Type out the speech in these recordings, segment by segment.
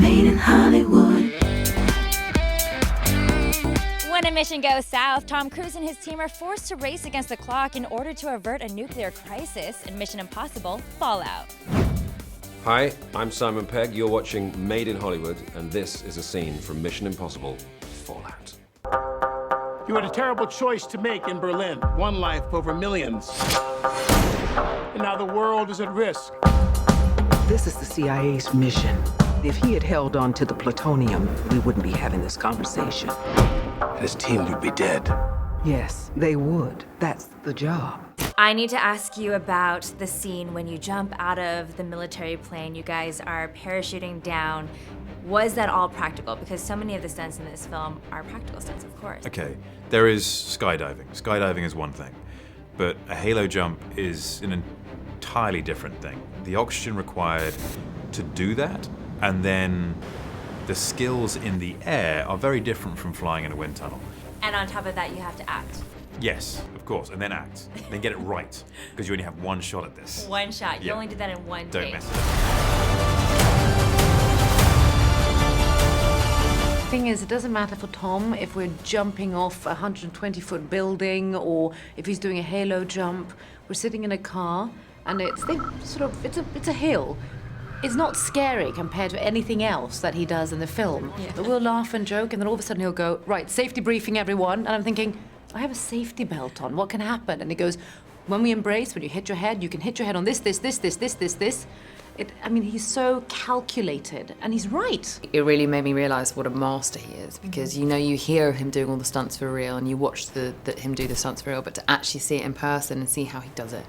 Made in Hollywood. When a mission goes south, Tom Cruise and his team are forced to race against the clock in order to avert a nuclear crisis in Mission Impossible: Fallout. Hi, I'm Simon Pegg. You're watching Made in Hollywood, and this is a scene from Mission Impossible: Fallout. You had a terrible choice to make in Berlin. One life over millions. And now the world is at risk. This is the CIA's mission. If he had held on to the plutonium, we wouldn't be having this conversation. His team would be dead. Yes, they would. That's the job. I need to ask you about the scene when you jump out of the military plane. You guys are parachuting down. Was that all practical? Because so many of the stunts in this film are practical stunts, of course. Okay, there is skydiving. Skydiving is one thing, but a halo jump is an entirely different thing. The oxygen required to do that, and then the skills in the air are very different from flying in a wind tunnel. And on top of that, you have to act. Yes, of course, and then act. Then get it right, because you only have one shot at this. One shot. You Yeah. only did that in one Don't take. mess it up. Thing is, it doesn't matter for Tom if we're jumping off a 120-foot building or if he's doing a halo jump. We're sitting in a car, and it's a hill. It's not scary compared to anything else that he does in the film. Yeah. But we'll laugh and joke, and then all of a sudden he'll go, right, safety briefing, everyone. And I'm thinking, I have a safety belt on. What can happen? And he goes, when we embrace, when you hit your head, you can hit your head on this. He's so calculated, and he's right. It really made me realise what a master he is, because you hear him doing all the stunts for real, and you watch him do the stunts for real, but to actually see it in person and see how he does it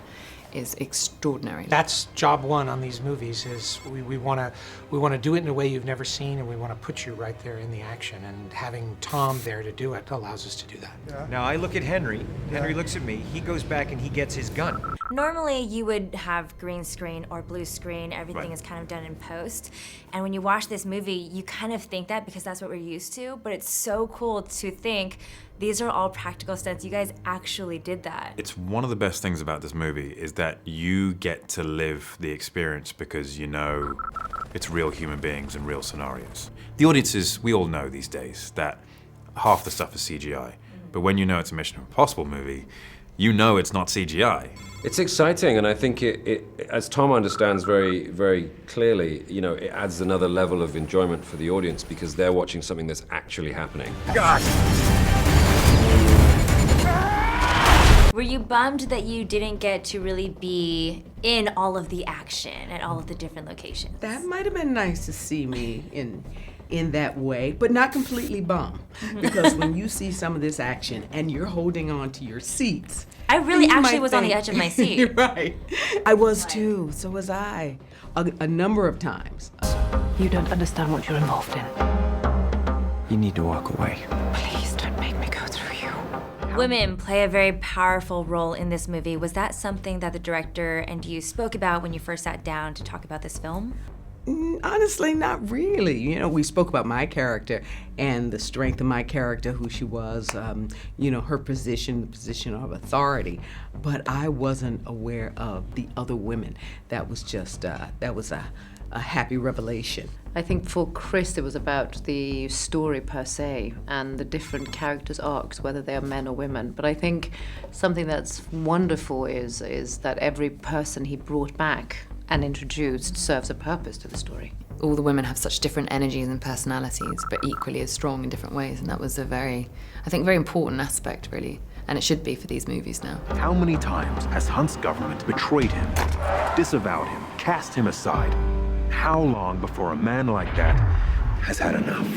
is extraordinary. That's job one on these movies. Is we want to do it in a way you've never seen, and we want to put you right there in the action. And having Tom there to do it allows us to do that. Yeah. Now I look at Henry. Henry looks at me. He goes back and he gets his gun. Normally, you would have green screen or blue screen. Everything is kind of done in post. And when you watch this movie, you kind of think that because that's what we're used to. But it's so cool to think these are all practical stunts. You guys actually did that. It's one of the best things about this movie is that you get to live the experience because you know it's real human beings and real scenarios. The audiences, we all know these days that half the stuff is CGI. But when you know it's a Mission Impossible movie, you know it's not CGI. It's exciting, and I think it as Tom understands very, very clearly, it adds another level of enjoyment for the audience because they're watching something that's actually happening. God! Were you bummed that you didn't get to really be in all of the action at all of the different locations? That might have been nice to see me in that way, but not completely bummed. Because when you see some of this action and you're holding on to your seats, I really you actually might was on the think- edge of my seat. Right. I was too, so was I. A number of times. You don't understand what you're involved in. You need to walk away. Please don't make me go through you. Women play a very powerful role in this movie. Was that something that the director and you spoke about when you first sat down to talk about this film? Honestly, not really. We spoke about my character and the strength of my character, who she was, her position, the position of authority. But I wasn't aware of the other women. That was just, that was a happy revelation. I think for Chris, it was about the story per se and the different characters' arcs, whether they are men or women. But I think something that's wonderful is that every person he brought back and introduced serves a purpose to the story. All the women have such different energies and personalities, but equally as strong in different ways, and that was a very important aspect, really. And it should be for these movies now. How many times has Hunt's government betrayed him, disavowed him, cast him aside? How long before a man like that has had enough?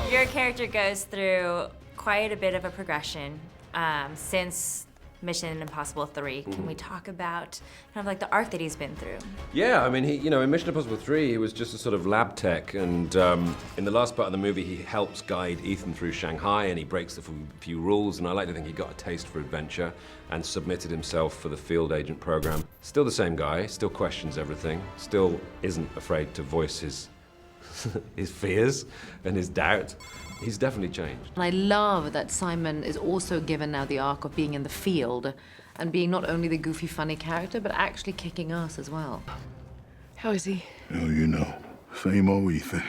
Your character goes through quite a bit of a progression since Mission Impossible 3. Can we talk about kind of like the arc that he's been through? Yeah, I mean, in Mission Impossible 3, he was just a sort of lab tech, and in the last part of the movie, he helps guide Ethan through Shanghai, and he breaks a few rules, and I like to think he got a taste for adventure and submitted himself for the field agent program. Still the same guy, still questions everything, still isn't afraid to voice his fears and his doubt. He's definitely changed. And I love that Simon is also given now the arc of being in the field and being not only the goofy, funny character, but actually kicking ass as well. How is he? Well, you know, same old Ethan.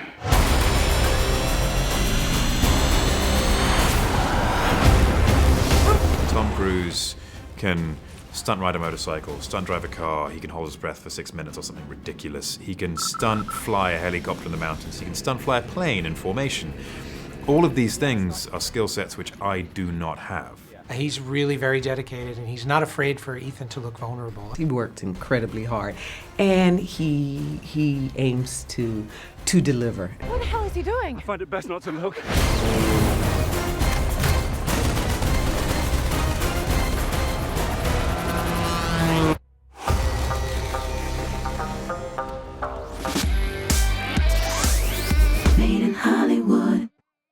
Tom Cruise can stunt ride a motorcycle, stunt drive a car, he can hold his breath for 6 minutes or something ridiculous. He can stunt fly a helicopter in the mountains, he can stunt fly a plane in formation. All of these things are skill sets which I do not have. He's really very dedicated, and he's not afraid for Ethan to look vulnerable. He worked incredibly hard, and he aims to deliver. What the hell is he doing? I find it best not to look.